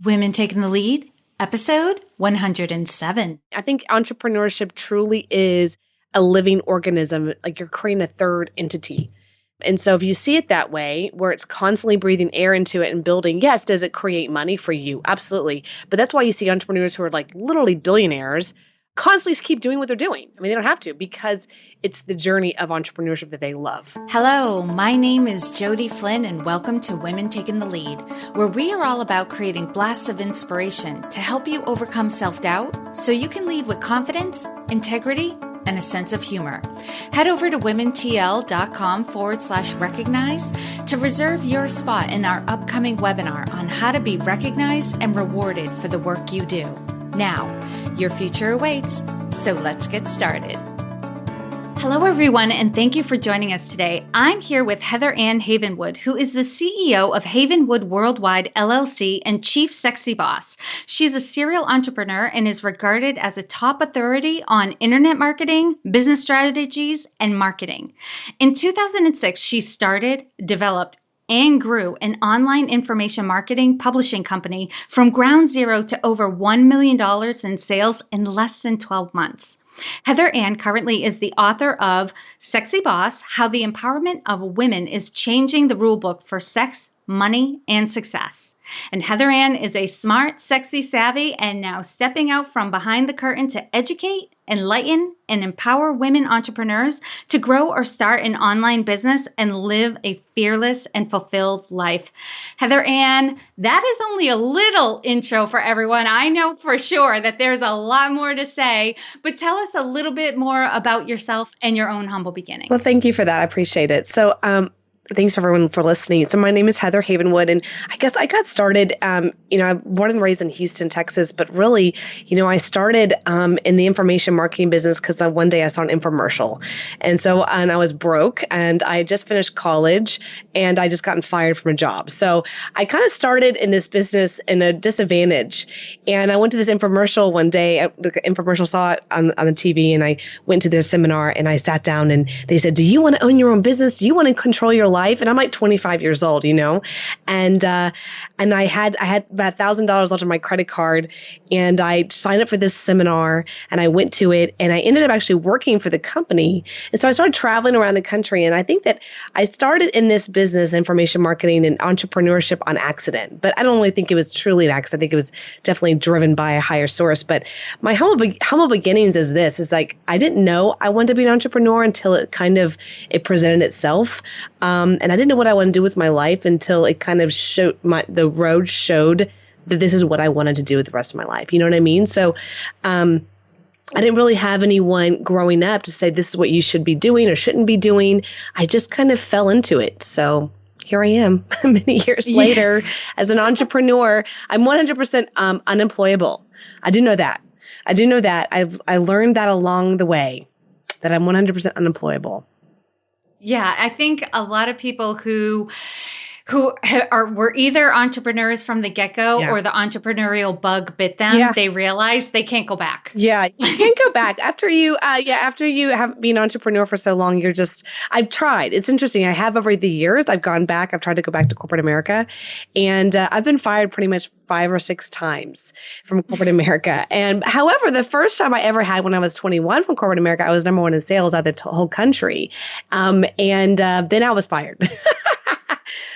Women Taking the Lead, episode 107. I think entrepreneurship truly is a living organism, like you're creating a third entity. And so if you see it that way, where it's constantly breathing air into it and building, yes, does it create money for you? Absolutely. But that's why you see entrepreneurs who are like literally billionaires constantly keep doing what they're doing. I mean, they don't have to because it's the journey of entrepreneurship that they love. Hello, my name is Jody Flynn and welcome to Women Taking the Lead, where we are all about creating blasts of inspiration to help you overcome self-doubt so you can lead with confidence, integrity, and a sense of humor. Head over to womentl.com/recognize to reserve your spot in our upcoming webinar on how to be recognized and rewarded for the work you do. Now, your future awaits, so let's get started. Hello, everyone, and thank you for joining us today. I'm here with Heather Ann Havenwood, who is the CEO of Havenwood Worldwide, LLC, and Chief Sexy Boss. She's a serial entrepreneur and is regarded as a top authority on internet marketing, business strategies, and marketing. In 2006, she started, developed, and grew an online information marketing publishing company from ground zero to over $1 million in sales in less than 12 months. Heather Ann currently is the author of Sexy Boss, How the Empowerment of Women is Changing the Rulebook for Sex, Money, and Success. And Heather Ann is a smart, sexy, savvy, and now stepping out from behind the curtain to educate, enlighten, and empower women entrepreneurs to grow or start an online business and live a fearless and fulfilled life. Heather Ann, that is only a little intro for everyone. I know for sure that there's a lot more to say, but tell us a little bit more about yourself and your own humble beginning. Well, thank you for that. I appreciate it. So, thanks everyone for listening. So my name is Heather Havenwood, and I guess I got started, I'm born and raised in Houston, Texas, but really, I started in the information marketing business because one day I saw an infomercial. And I was broke and I had just finished college and I just gotten fired from a job. So I kind of started in this business in a disadvantage. And I went to this infomercial one day, the infomercial saw it on the TV, and I went to their seminar and I sat down and they said, do you want to own your own business? Do you want to control your life? And I'm like 25 years old, and I had about $1,000 left on my credit card, and I signed up for this seminar and I went to it, and I ended up actually working for the company. And so I started traveling around the country, and I think that I started in this business, information marketing and entrepreneurship, on accident. But I don't really think it was truly an accident. I think it was definitely driven by a higher source. But my humble beginnings is this: is like I didn't know I wanted to be an entrepreneur until it presented itself. And I didn't know what I wanted to do with my life until it kind of the road showed that this is what I wanted to do with the rest of my life. You know what I mean? So, I didn't really have anyone growing up to say, this is what you should be doing or shouldn't be doing. I just kind of fell into it. So here I am many years later as an entrepreneur. I'm 100% unemployable. I do know that. I learned that along the way, that I'm 100% unemployable. Yeah, I think a lot of people who were either entrepreneurs from the get-go or the entrepreneurial bug bit them. Yeah. They realize they can't go back. Yeah, you can't go back after you have been an entrepreneur for so long. I've tried. It's interesting. I have over the years. I've gone back. I've tried to go back to corporate America, and I've been fired pretty much 5 or 6 times from corporate America. And however, the first time I ever had when I was 21 from corporate America, I was number 1 in sales out of the whole country, and then I was fired.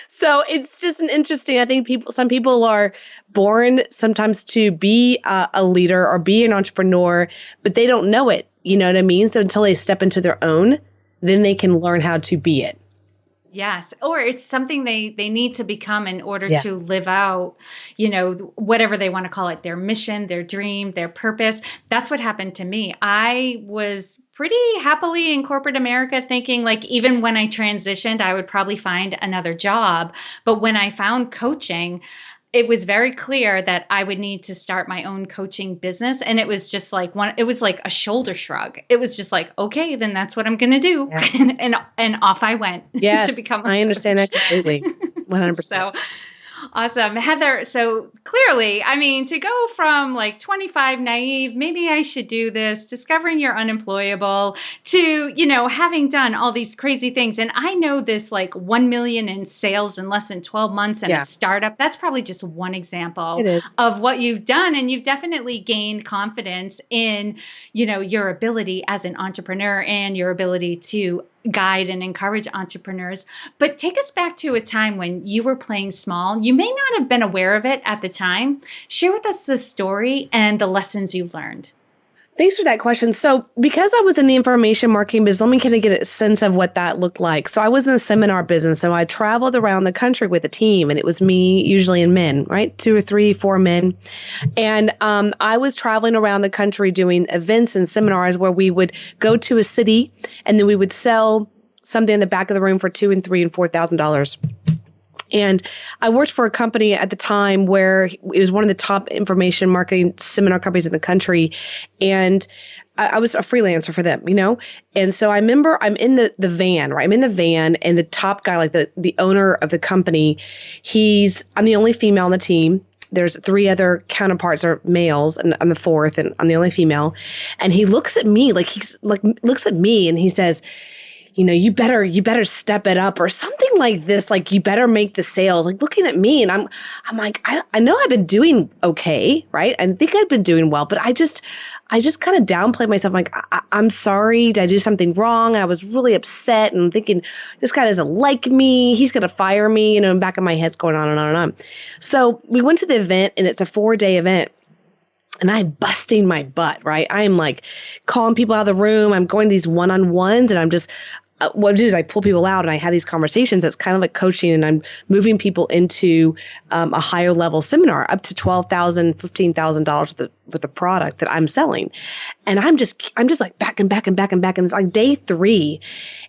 So it's just an interesting, I think some people are born sometimes to be a leader or be an entrepreneur, but they don't know it. You know what I mean? So until they step into their own, then they can learn how to be it. Yes. Or it's something they need to become in order to live out, whatever they want to call it, their mission, their dream, their purpose. That's what happened to me. I was pretty happily in corporate America thinking like even when I transitioned, I would probably find another job. But when I found coaching, it was very clear that I would need to start my own coaching business. And it was just like it was like a shoulder shrug. It was just like, okay, then that's what I'm going to do. Yeah. and off I went. Yes, to become I understand that completely. 100%. So, Awesome. Heather, so clearly, I mean, to go from like 25 naive, maybe I should do this, discovering you're unemployable, to, having done all these crazy things. And I know this like 1 million in sales in less than 12 months and a startup. That's probably just one example of what you've done. And you've definitely gained confidence in, your ability as an entrepreneur and your ability to guide and encourage entrepreneurs. But take us back to a time when you were playing small. You may not have been aware of it at the time. Share with us the story and the lessons you've learned. Thanks for that question. So because I was in the information marketing business, let me kind of get a sense of what that looked like. So I was in the seminar business. So I traveled around the country with a team, and it was me, usually, and men, right? 2 or 3, 4 men. And I was traveling around the country doing events and seminars where we would go to a city and then we would sell something in the back of the room for $2,000 and $3,000 and $4,000. And I worked for a company at the time where it was one of the top information marketing seminar companies in the country. And I was a freelancer for them, And so I remember I'm in the van, right? I'm in the van, and the top guy, like the owner of the company, I'm the only female on the team. There's 3 other counterparts or males, and I'm the 4th, and I'm the only female. And he looks at me looks at me and he says, you better step it up, or something like this. Like, you better make the sales, like looking at me. And I'm like, I know I've been doing okay, right? I think I've been doing well, but I just kind of downplayed myself. I'm like, I'm sorry. Did I do something wrong? I was really upset and thinking, this guy doesn't like me. He's going to fire me. In the back of my head's going on and on and on. So we went to the event, and it's a 4-day event. And I'm busting my butt, right? I'm like calling people out of the room. I'm going to these one-on-ones, and I'm just, what I do is I pull people out and I have these conversations. It's kind of like coaching, and I'm moving people into a higher level seminar up to $12,000, $15,000 with the product that I'm selling. And I'm just like back and back. And it's like day 3.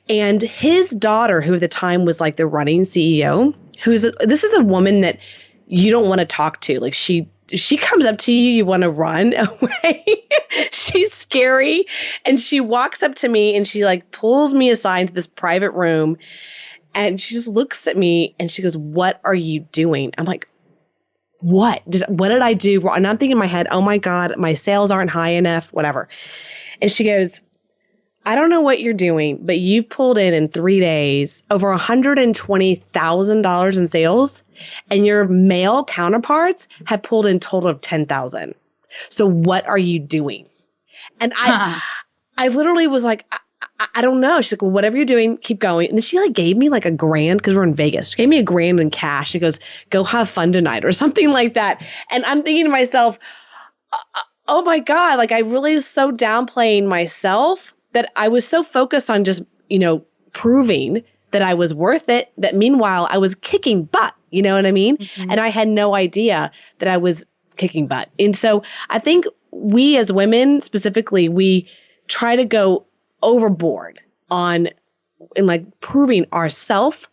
And his daughter, who at the time was like the running CEO, this is a woman that you don't want to talk to. Like, she comes up to you, you want to run away. She's scary. And she walks up to me and she like pulls me aside into this private room, and she just looks at me and she goes, "What are you doing?" I'm like, what did I do wrong? And I'm thinking in my head, oh my God, my sales aren't high enough, whatever. And she goes, "I don't know what you're doing, but you've pulled in 3 days over $120,000 in sales, and your male counterparts have pulled in total of $10,000. So what are you doing?" And I literally was like, I don't know. She's like, "Well, whatever you're doing, keep going." And then she like gave me like $1,000 because we're in Vegas. She gave me $1,000 in cash. She goes, "Go have fun tonight," or something like that. And I'm thinking to myself, oh my God, like I really was so downplaying myself that I was so focused on just, proving that I was worth it, that meanwhile I was kicking butt, you know what I mean? Mm-hmm. And I had no idea that I was kicking butt. And so I think we as women specifically, we try to go overboard in like proving ourselves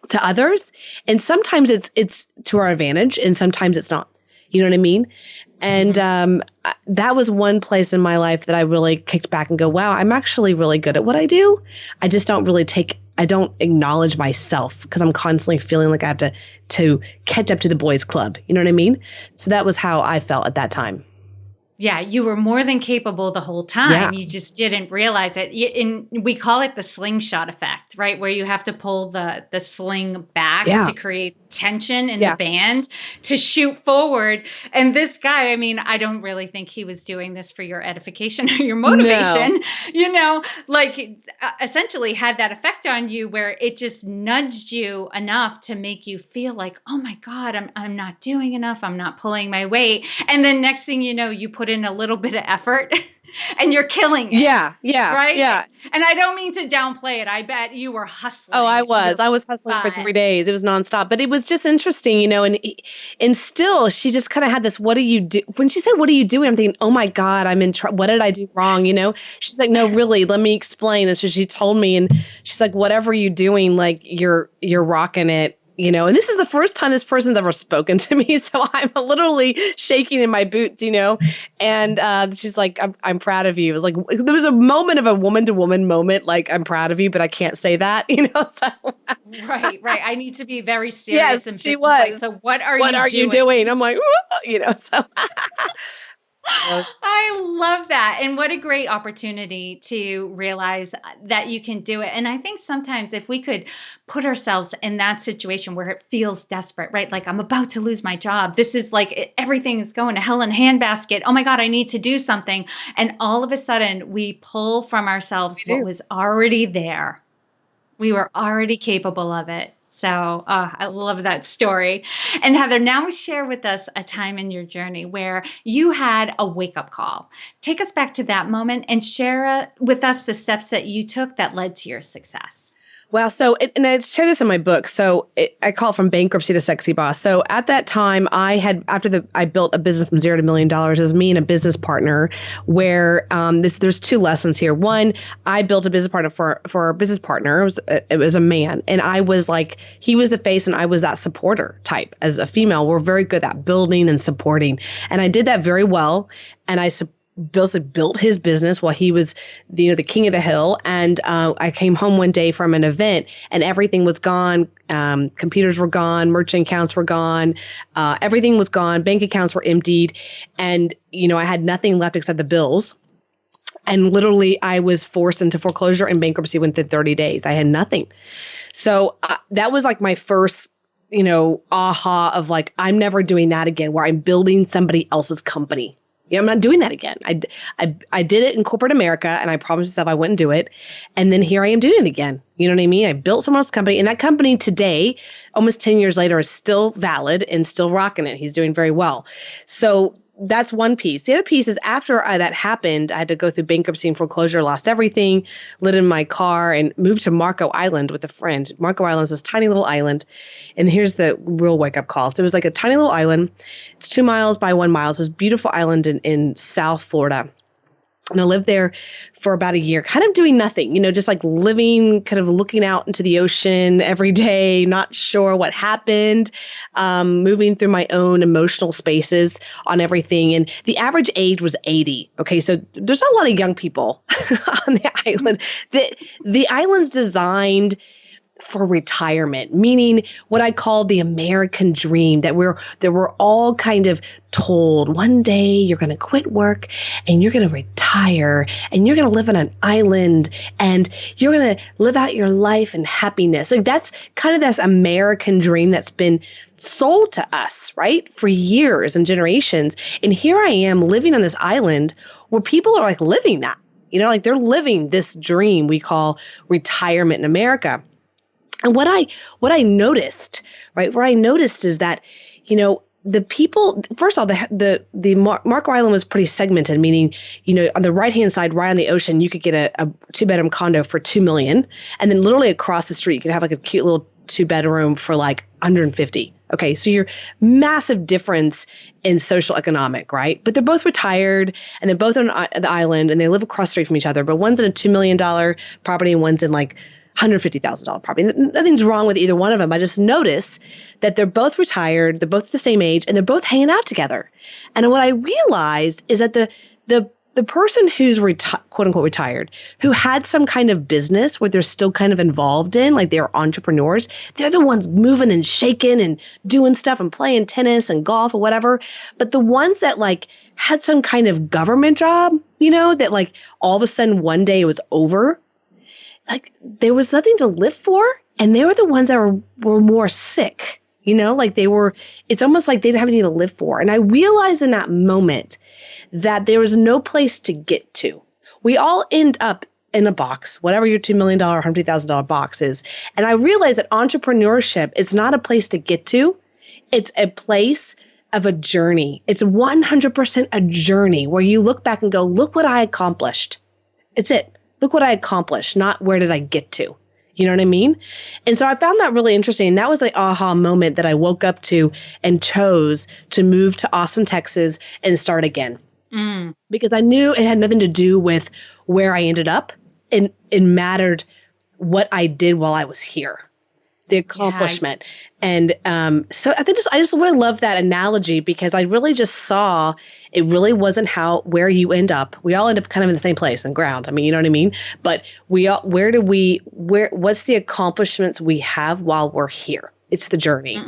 to others. And sometimes it's to our advantage, and sometimes it's not. You know what I mean? And that was one place in my life that I really kicked back and go, wow, I'm actually really good at what I do. I just don't really I don't acknowledge myself because I'm constantly feeling like I have to catch up to the boys club. You know what I mean? So that was how I felt at that time. Yeah, you were more than capable the whole time. Yeah. You just didn't realize it. We call it the slingshot effect, right? Where you have to pull the sling back to create tension in the band to shoot forward. And this guy, I mean, I don't really think he was doing this for your edification or your motivation. No. Essentially had that effect on you where it just nudged you enough to make you feel like, oh my God, I'm not doing enough. I'm not pulling my weight. And then next thing you know, you put in a little bit of effort and you're killing it. Yeah. Right? Yeah. And I don't mean to downplay it. I bet you were hustling. Oh, I was hustling for 3 days. It was nonstop, but it was just interesting, and still she just kind of had this, what do you do? When she said, what are you doing? I'm thinking, oh my God, I'm in trouble. What did I do wrong? She's like, no, really, let me explain. And so she told me, and she's like, whatever you're doing, like you're rocking it. And this is the first time this person's ever spoken to me. So I'm literally shaking in my boots, and she's like, I'm proud of you. Like there was a moment of a woman to woman moment. Like, I'm proud of you, but I can't say that, So. Right. I need to be very serious. Yes, and she was. Like, so what are you doing? I'm like, so. I love that. And what a great opportunity to realize that you can do it. And I think sometimes if we could put ourselves in that situation where it feels desperate, right? Like, I'm about to lose my job. This is like everything is going to hell in a handbasket. Oh my God, I need to do something. And all of a sudden we pull from ourselves what was already there. We were already capable of it. So I love that story. And Heather, now share with us a time in your journey where you had a wake-up call. Take us back to that moment and share with us the steps that you took that led to your success. Well, and I share this in my book. So I call it From Bankruptcy to Sexy Boss. So at that time, I built a business from $0 to $1 million. It was me and a business partner where there's two lessons here. One, I built a business partner for a business partner. It was a man. And I was like, he was the face and I was that supporter type. As a female, we're very good at building and supporting. And I did that very well. And I built his business while he was the king of the hill. And I came home one day from an event and everything was gone. Computers were gone, merchant accounts were gone, everything was gone, bank accounts were emptied, and I had nothing left except the bills. And literally I was forced into foreclosure and bankruptcy within 30 days. I had nothing. So that was like my first aha of like, I'm never doing that again, where I'm building somebody else's company. I'm not doing that again. I did it in corporate America and I promised myself I wouldn't do it. And then here I am doing it again. You know what I mean? I built someone else's company and that company today, almost 10 years later, is still valid and still rocking it. He's doing very well. So that's one piece. The other piece is after that happened, I had to go through bankruptcy and foreclosure, lost everything, lived in my car and moved to Marco Island with a friend. Marco Island is this tiny little island. And here's the real wake up call. So it was like a tiny little island. It's 2 miles by 1 mile. It's this beautiful island in South Florida. And I lived there for about a year, kind of doing nothing, just like living, kind of looking out into the ocean every day, not sure what happened, moving through my own emotional spaces on everything. And the average age was 80. Okay. So there's not a lot of young people on the island. The island's designed for retirement, meaning what I call the American dream, that we're all kind of told one day you're going to quit work and you're going to retire and you're going to live on an island and you're going to live out your life in happiness. Like that's kind of this American dream that's been sold to us, right? For years and generations. And here I am living on this island where people are like living that, like they're living this dream we call retirement in America. And what I noticed, right, where I noticed is that, the people, first of all, the Marco Island was pretty segmented, meaning, on the right-hand side, right on the ocean, you could get a 2-bedroom condo for $2 million. And then literally across the street, you could have like a cute little 2-bedroom for like 150. Okay. So you're massive difference in social economic, right? But they're both retired and they're both on the island and they live across the street from each other. But one's in a $2 million property and one's in like $150,000 property. Nothing's wrong with either one of them. I just notice that they're both retired, they're both the same age, and they're both hanging out together. And what I realized is that the person who's quote unquote retired, who had some kind of business where they're still kind of involved in, like they're entrepreneurs, they're the ones moving and shaking and doing stuff and playing tennis and golf or whatever. But the ones that like had some kind of government job, that like all of a sudden one day it was over, like there was nothing to live for. And they were the ones that were more sick, it's almost like they didn't have anything to live for. And I realized in that moment that there was no place to get to. We all end up in a box, whatever your $2 million, $100,000 box is. And I realized that entrepreneurship, it's not a place to get to. It's a place of a journey. It's 100% a journey where you look back and go, look what I accomplished. It's it. Look what I accomplished, not where did I get to. You know what I mean? And so I found that really interesting. And that was the aha moment that I woke up to and chose to move to Austin, Texas and start again. Because I knew it had nothing to do with where I ended up. And it mattered what I did while I was here. the accomplishment. And so I just really love that analogy because I really just saw it really wasn't where you end up. We all end up kind of in the same place and ground. I mean, you know what I mean? But what's the accomplishments we have while we're here? It's the journey.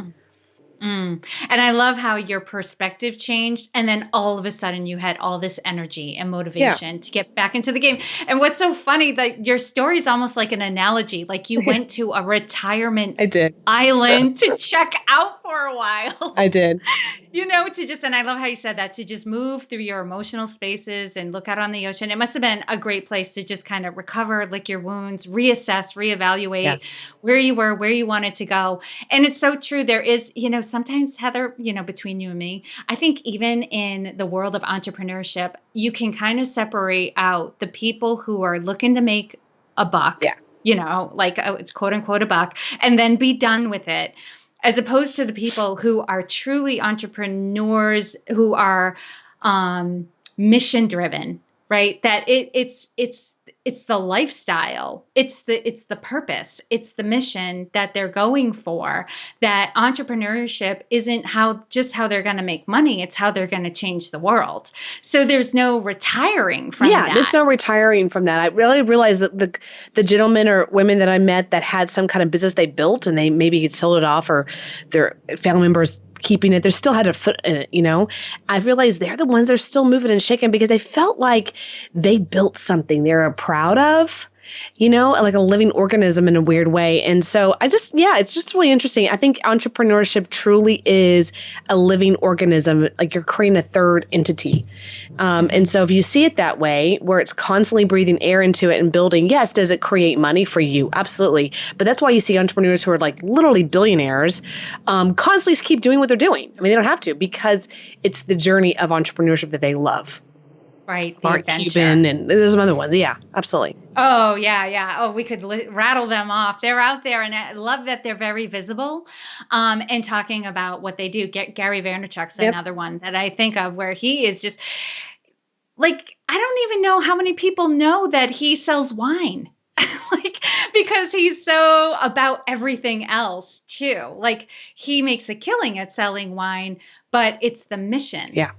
And I love how your perspective changed. And then all of a sudden you had all this energy and motivation to get back into the game. And what's so funny, that your story is almost like an analogy. Like you went to a retirement island to check out for a while. I did. And I love how you said that, to just move through your emotional spaces and look out on the ocean. It must have been a great place to just kind of recover, lick your wounds, reassess, reevaluate where you were, where you wanted to go. And it's so true. There is, sometimes, Heather, between you and me, I think even in the world of entrepreneurship, you can kind of separate out the people who are looking to make a buck, it's quote unquote a buck, and then be done with it, as opposed to the people who are truly entrepreneurs, who are mission driven, right? That it's the lifestyle, it's the purpose, it's the mission that they're going for. That entrepreneurship isn't just how they're going to make money, it's how they're going to change the world. So there's no retiring from that. Yeah, there's no retiring from that. I really realized that the gentlemen or women that I met that had some kind of business they built and they maybe sold it off, or their family members keeping it, they still had a foot in it, I realized they're the ones that are still moving and shaking because they felt like they built something they're proud of, like a living organism in a weird way. And so it's just really interesting. I think entrepreneurship truly is a living organism, like you're creating a third entity. And so if you see it that way, where it's constantly breathing air into it and building, yes, does it create money for you? Absolutely. But that's why you see entrepreneurs who are like literally billionaires constantly keep doing what they're doing. I mean, they don't have to, because it's the journey of entrepreneurship that they love. Right. Mark Cuban, and there's some other ones. Yeah, absolutely. Oh, yeah. Oh, we could rattle them off. They're out there, and I love that they're very visible and talking about what they do. Gary Vaynerchuk's another one that I think of, where he is just like, I don't even know how many people know that he sells wine. Because he's so about everything else too. Like, he makes a killing at selling wine, but it's the mission. Yeah.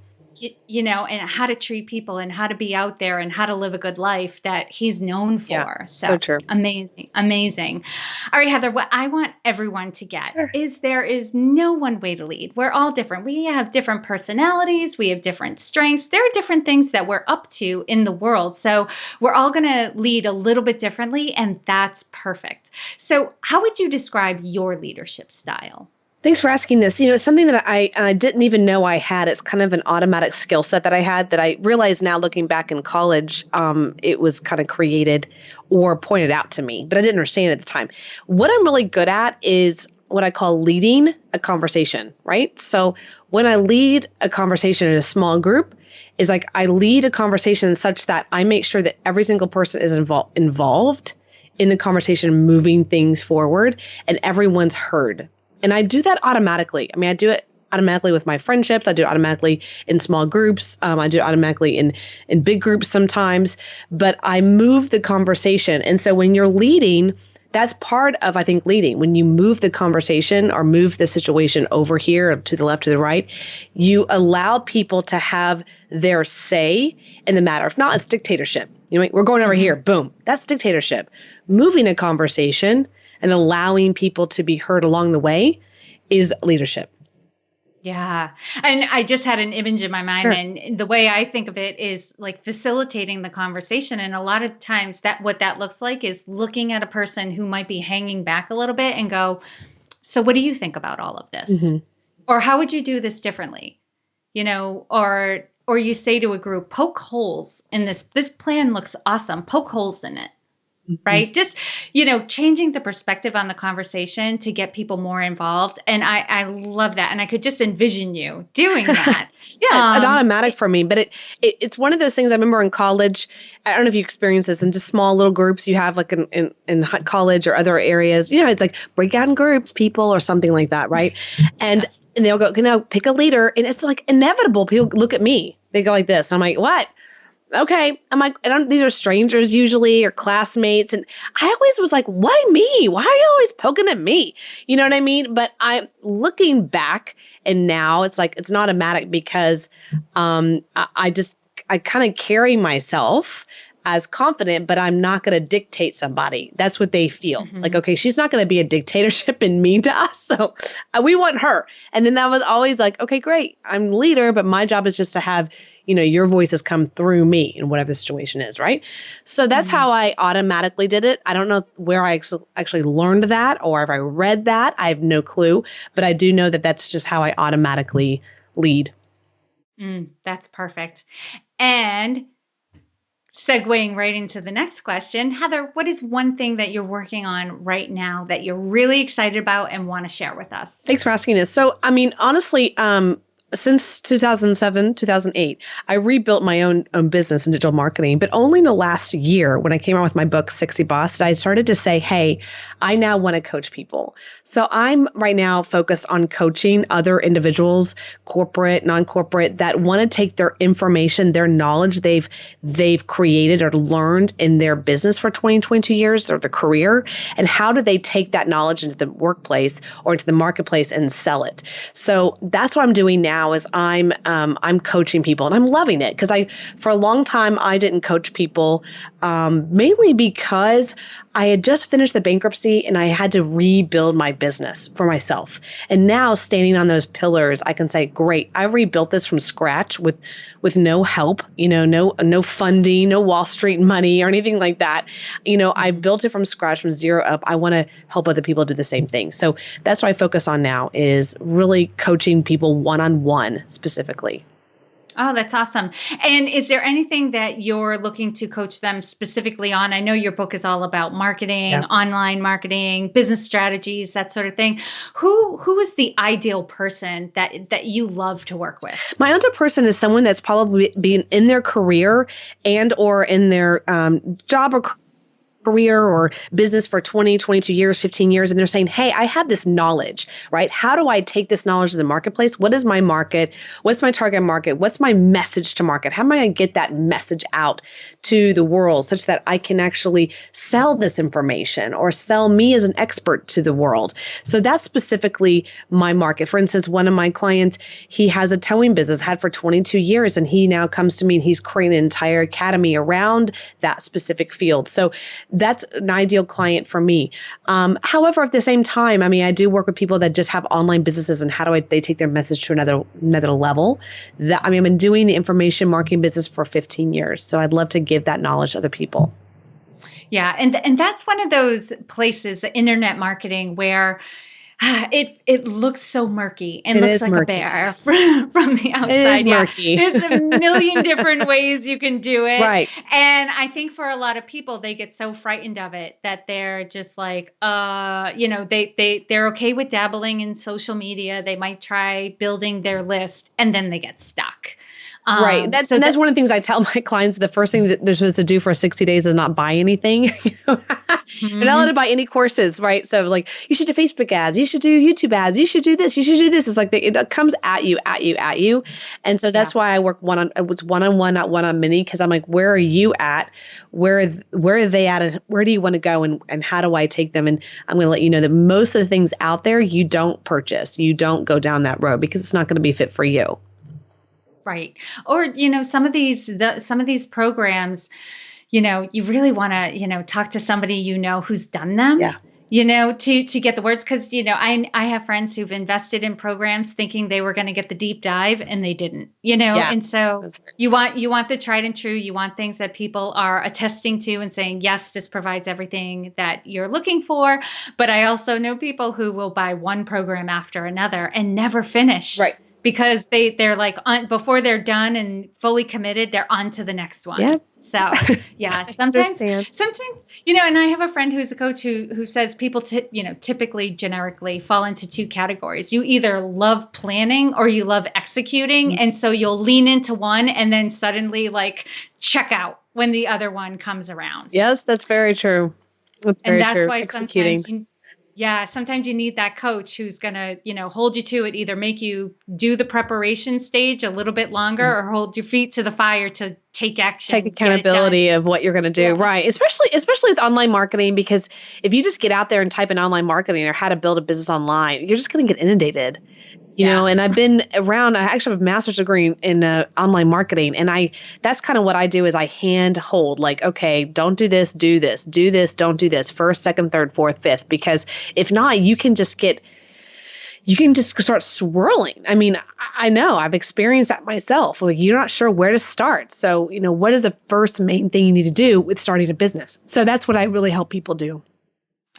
And how to treat people and how to be out there and how to live a good life that he's known for. Yeah, so true. Amazing. All right, Heather, what I want everyone to get is there is no one way to lead. We're all different. We have different personalities. We have different strengths. There are different things that we're up to in the world. So we're all going to lead a little bit differently, and that's perfect. So how would you describe your leadership style? Thanks for asking this. It's something that I didn't even know I had. It's kind of an automatic skill set that I had that I realize now, looking back in college, it was kind of created or pointed out to me, but I didn't understand it at the time. What I'm really good at is what I call leading a conversation, right? So when I lead a conversation in a small group, is like I lead a conversation such that I make sure that every single person is involved in the conversation, moving things forward, and everyone's heard. And I do that automatically. I mean, I do it automatically with my friendships. I do it automatically in small groups. I do it automatically in big groups sometimes. But I move the conversation. And so when you're leading, that's part of, I think, leading. When you move the conversation or move the situation over here to the left, to the right, you allow people to have their say in the matter. If not, it's dictatorship. We're going over here. Boom. That's dictatorship. Moving a conversation and allowing people to be heard along the way is leadership. Yeah. And I just had an image in my mind. Sure. And the way I think of it is like facilitating the conversation. And a lot of times what that looks like is looking at a person who might be hanging back a little bit and go, so what do you think about all of this? Mm-hmm. Or how would you do this differently? Or you say to a group, poke holes in this plan looks awesome. Poke holes in it. Right? Just, changing the perspective on the conversation to get people more involved. And I love that. And I could just envision you doing that. Yeah, it's an automatic for me. But it's one of those things I remember in college. I don't know if you experience this in just small little groups you have like in college or other areas. It's like break out in groups, people, or something like that, right? And and they'll go, pick a leader. And it's like inevitable. People look at me. They go like this. I'm like, what? okay. I'm like, these are strangers usually or classmates. And I always was like, why me? Why are you always poking at me? You know what I mean? But I'm looking back and now it's like, it's not automatic because I kind of carry myself as confident, but I'm not going to dictate somebody. That's what they feel. Like, okay, she's not going to be a dictatorship and mean to us. So we want her. And then that was always like, okay, great. I'm the leader, but my job is just to have, your voices come through me in whatever the situation is. Right. So that's how I automatically did it. I don't know where I actually learned that or if I read that. I have no clue, but I do know that that's just how I automatically lead. That's perfect. And segueing right into the next question, Heather, what is one thing that you're working on right now that you're really excited about and want to share with us? Thanks for asking this. So, honestly, since 2007, 2008, I rebuilt my own business in digital marketing, but only in the last year when I came out with my book, Sexy Boss, that I started to say, hey, I now want to coach people. So I'm right now focused on coaching other individuals, corporate, non-corporate, that want to take their information, their knowledge they've created or learned in their business for 20, 22 years, or their career, and how do they take that knowledge into the workplace or into the marketplace and sell it? So that's what I'm doing now. Is I'm coaching people and I'm loving it because for a long time I didn't coach people mainly because I had just finished the bankruptcy and I had to rebuild my business for myself. And now standing on those pillars, I can say, great, I rebuilt this from scratch with no help, no funding, no Wall Street money or anything like that. I built it from scratch, from zero up. I want to help other people do the same thing. So that's what I focus on now is really coaching people one-on-one specifically. Oh, that's awesome. And is there anything that you're looking to coach them specifically on? I know your book is all about marketing, online marketing, business strategies, that sort of thing. Who is the ideal person that you love to work with? My ideal person is someone that's probably been in their career and or in their job or career or business for 20, 22 years, 15 years, and they're saying, hey, I have this knowledge, right? How do I take this knowledge to the marketplace? What is my market? What's my target market? What's my message to market? How am I going to get that message out to the world such that I can actually sell this information or sell me as an expert to the world? So that's specifically my market. For instance, one of my clients, he has a towing business, had for 22 years, and he now comes to me and he's creating an entire academy around that specific field. So that's an ideal client for me. However, at the same time, I do work with people that just have online businesses and how do they take their message to another level. I've been doing the information marketing business for 15 years. So I'd love to give that knowledge to other people. Yeah. And that's one of those places, the internet marketing, where it looks so murky and looks like murky. A bear from the outside. It is murky. There's a million different ways you can do it. Right. And I think for a lot of people, they get so frightened of it that they're just like, they're okay with dabbling in social media. They might try building their list and then they get stuck. Right. That's one of the things I tell my clients. The first thing that they're supposed to do for 60 days is not buy anything. You're not allowed to buy any courses, right? So like you should do Facebook ads, you should do YouTube ads, you should do this, you should do this. It's like it comes at you. And so that's why I work one-on-one, not one-on-many, because I'm like, where are you at? Where are they at? And where do you want to go? And how do I take them? And I'm going to let you know that most of the things out there, you don't purchase. You don't go down that road because it's not going to be fit for you. Right. Or, some of these programs, you really want to, talk to somebody, who's done them, to get the words. Cause, I have friends who've invested in programs thinking they were going to get the deep dive and they didn't, and so you want the tried and true. You want things that people are attesting to and saying, yes, this provides everything that you're looking for. But I also know people who will buy one program after another and never finish. Right. Because they're like before they're done and fully committed, they're on to the next one. Yeah. So yeah, sometimes, and I have a friend who's a coach who says people, typically generically fall into two categories. You either love planning or you love executing. Mm-hmm. And so you'll lean into one and then suddenly check out when the other one comes around. Yes, that's very true. That's very true. Why executing. Sometimes Yeah, sometimes you need that coach who's going to, hold you to it, either make you do the preparation stage a little bit longer or hold your feet to the fire to take action, take accountability of what you're going to do. Yeah. Right. Especially with online marketing, because if you just get out there and type in online marketing or how to build a business online, you're just going to get inundated. You know, and I've been around, I actually have a master's degree in online marketing. And that's kind of what I do is I hand hold like, okay, don't do this, do this, don't do this, first, second, third, fourth, fifth, because if not, you can just start swirling. I mean, I know I've experienced that myself. Like you're not sure where to start. So, what is the first main thing you need to do with starting a business? So that's what I really help people do.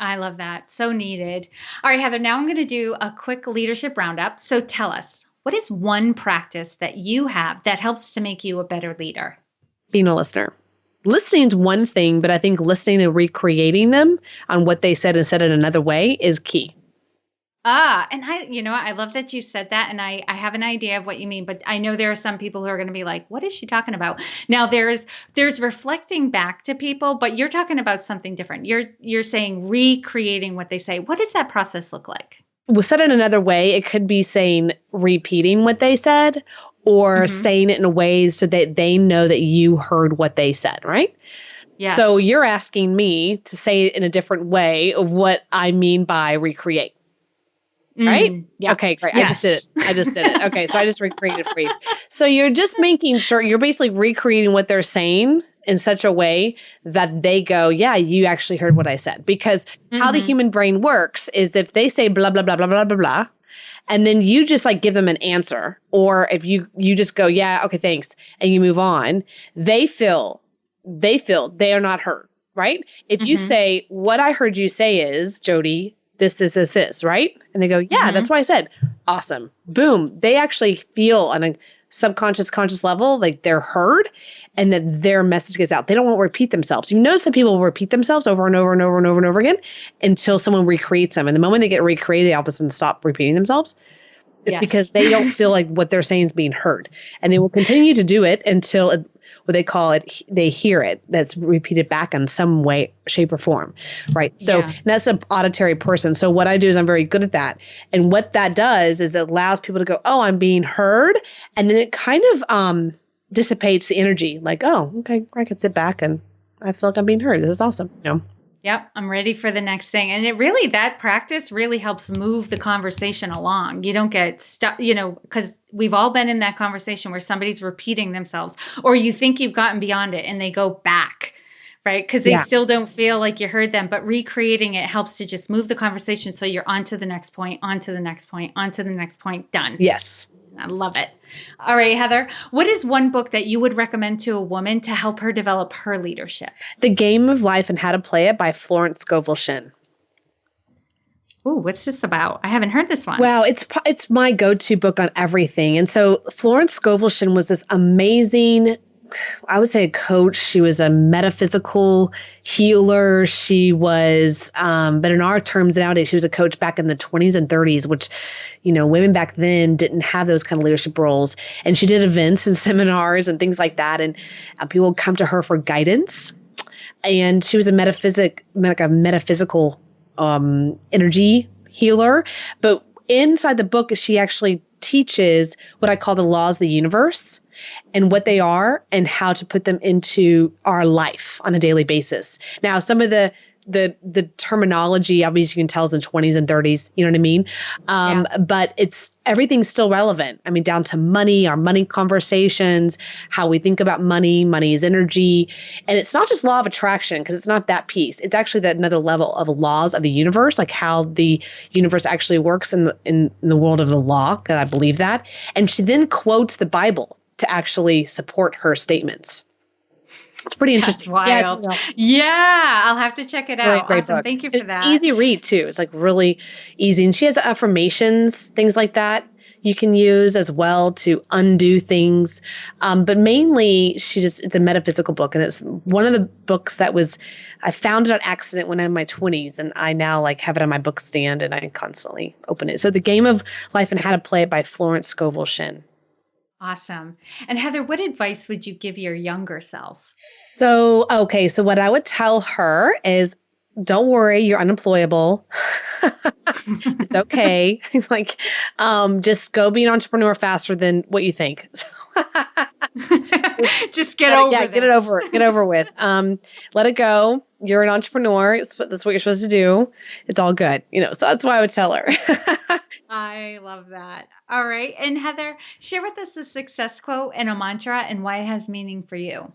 I love that. So needed. All right, Heather, now I'm going to do a quick leadership roundup. So tell us, what is one practice that you have that helps to make you a better leader? Being a listener. Listening is one thing, but I think listening and recreating them on what they said and said it another way is key. And I love that you said that, and I have an idea of what you mean, but I know there are some people who are going to be like, what is she talking about? Now there's reflecting back to people, but you're talking about something different. You're saying recreating what they say. What does that process look like? Well, said it another way, it could be saying repeating what they said or saying it in a way so that they know that you heard what they said, right? Yes. So you're asking me to say it in a different way of what I mean by recreate. Right? Yeah. Okay, great. Yes. I just did it. Okay, so I just recreated for you. So you're just making sure you're basically recreating what they're saying in such a way that they go, yeah, you actually heard what I said. Because how the human brain works is if they say blah, blah, blah, blah, blah, blah, blah, and then you just like give them an answer, or if you just go, yeah, okay, thanks, and you move on, they feel they are not heard, right? If you say, what I heard you say is, Jody, this, right? And they go, yeah, that's what I said. Awesome. Boom. They actually feel on a subconscious, conscious level like they're heard and that their message gets out. They don't want to repeat themselves. You notice that people will repeat themselves over and over and over and over and over again until someone recreates them. And the moment they get recreated, they all of a sudden stop repeating themselves. It's because they don't feel like what they're saying is being heard. And they will continue to do it until what they call it, they hear it. That's repeated back in some way, shape, or form, right? So that's an auditory person. So what I do is I'm very good at that. And what that does is it allows people to go, oh, I'm being heard. And then it kind of dissipates the energy. Like, oh, okay, I can sit back and I feel like I'm being heard. This is awesome. Yep. I'm ready for the next thing. And that practice really helps move the conversation along. You don't get stuck, because we've all been in that conversation where somebody's repeating themselves or you think you've gotten beyond it and they go back, right? Because they still don't feel like you heard them, but recreating it helps to just move the conversation. So you're on to the next point, on to the next point, on to the next point, done. Yes. I love it. All right, Heather, what is one book that you would recommend to a woman to help her develop her leadership? The Game of Life and How to Play It by Florence Scovel Shinn. Ooh, what's this about? I haven't heard this one. Well, it's my go-to book on everything. And so Florence Scovel Shinn was this amazing, I would say, a coach. She was a metaphysical healer. She was, but in our terms nowadays, she was a coach back in the 20s and 30s, which, women back then didn't have those kind of leadership roles. And she did events and seminars and things like that. And people would come to her for guidance. And she was a metaphysical energy healer. But inside the book, she actually teaches what I call the laws of the universe and what they are and how to put them into our life on a daily basis. Now, some of the terminology, obviously you can tell is in 20s and 30s, you know what I mean? But everything's still relevant. I mean, down to money, our money conversations, how we think about money, money is energy. And it's not just law of attraction, because it's not that piece. It's actually that another level of laws of the universe, like how the universe actually works in the world of the law, because I believe that. And she then quotes the Bible to actually support her statements. It's pretty interesting. That's wild. Yeah, I'll have to check it out. Really great awesome. Book. Thank you for that. It's easy read too. It's like really easy. And she has affirmations, things like that you can use as well to undo things. But mainly it's a metaphysical book. And it's one of the books that I found it on accident when I'm in my 20s. And I now have it on my book stand and I constantly open it. So The Game of Life and How to Play It by Florence Scovel Shinn. Awesome. And Heather, what advice would you give your younger self? So what I would tell her is don't worry, you're unemployable. It's okay. Like, just go be an entrepreneur faster than what you think. Just get over this. Get over with. Let it go. You're an entrepreneur. That's what you're supposed to do. It's all good. So that's why I would tell her. I love that. All right. And Heather, share with us a success quote and a mantra and why it has meaning for you.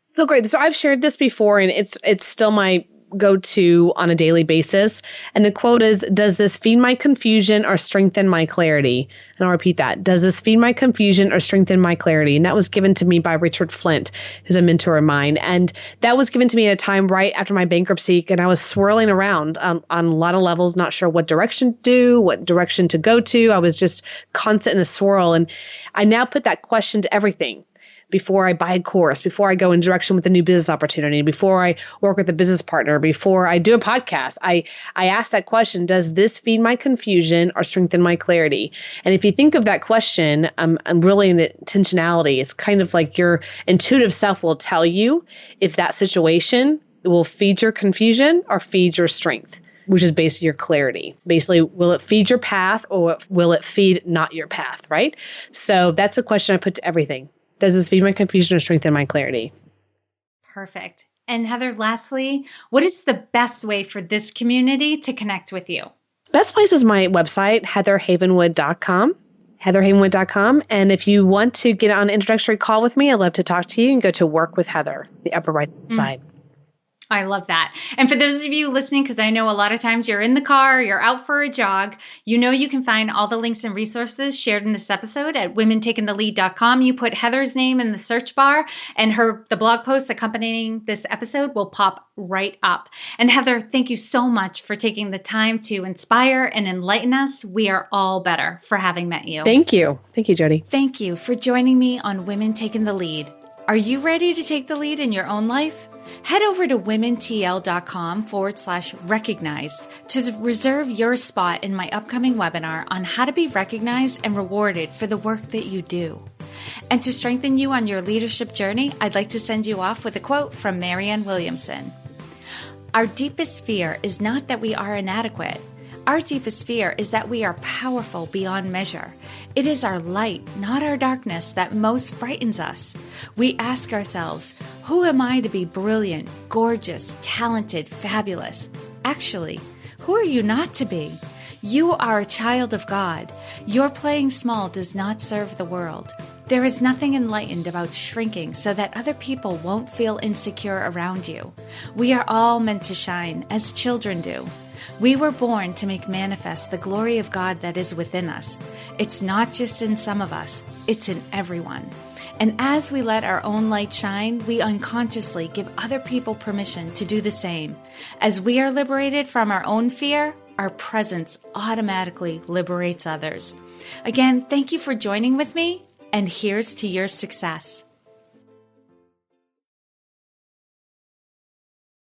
So great. So I've shared this before, and it's still my go-to on a daily basis. And the quote is, does this feed my confusion or strengthen my clarity? And I'll repeat that. Does this feed my confusion or strengthen my clarity? And that was given to me by Richard Flint, who's a mentor of mine. And that was given to me at a time right after my bankruptcy. And I was swirling around on a lot of levels, not sure what direction to do, what direction to go to. I was just constant in a swirl. And I now put that question to everything. Before I buy a course, before I go in direction with a new business opportunity, before I work with a business partner, before I do a podcast, I ask that question, does this feed my confusion or strengthen my clarity? And if you think of that question, I'm really in the intentionality. It's kind of like your intuitive self will tell you if that situation will feed your confusion or feed your strength, which is basically your clarity. Basically, will it feed your path or will it feed not your path, right? So that's a question I put to everything. Does this feed my confusion or strengthen my clarity? Perfect. And Heather, lastly, what is the best way for this community to connect with you? Best place is my website, heatherhavenwood.com. heatherhavenwood.com. And if you want to get on an introductory call with me, I'd love to talk to you and go to Work with Heather, the upper right side. I love that. And for those of you listening, because I know a lot of times you're in the car, you're out for a jog, you can find all the links and resources shared in this episode at womentakingthelead.com. You put Heather's name in the search bar and the blog post accompanying this episode will pop right up. And Heather, thank you so much for taking the time to inspire and enlighten us. We are all better for having met you. Thank you. Thank you, Jody. Thank you for joining me on Women Taking the Lead. Are you ready to take the lead in your own life? Head over to womentl.com/recognized to reserve your spot in my upcoming webinar on how to be recognized and rewarded for the work that you do. And to strengthen you on your leadership journey, I'd like to send you off with a quote from Marianne Williamson. Our deepest fear is not that we are inadequate. Our deepest fear is that we are powerful beyond measure. It is our light, not our darkness, that most frightens us. We ask ourselves, who am I to be brilliant, gorgeous, talented, fabulous? Actually, who are you not to be? You are a child of God. Your playing small does not serve the world. There is nothing enlightened about shrinking so that other people won't feel insecure around you. We are all meant to shine, as children do. We were born to make manifest the glory of God that is within us. It's not just in some of us, it's in everyone. And as we let our own light shine, we unconsciously give other people permission to do the same. As we are liberated from our own fear, our presence automatically liberates others. Again, thank you for joining with me, and here's to your success.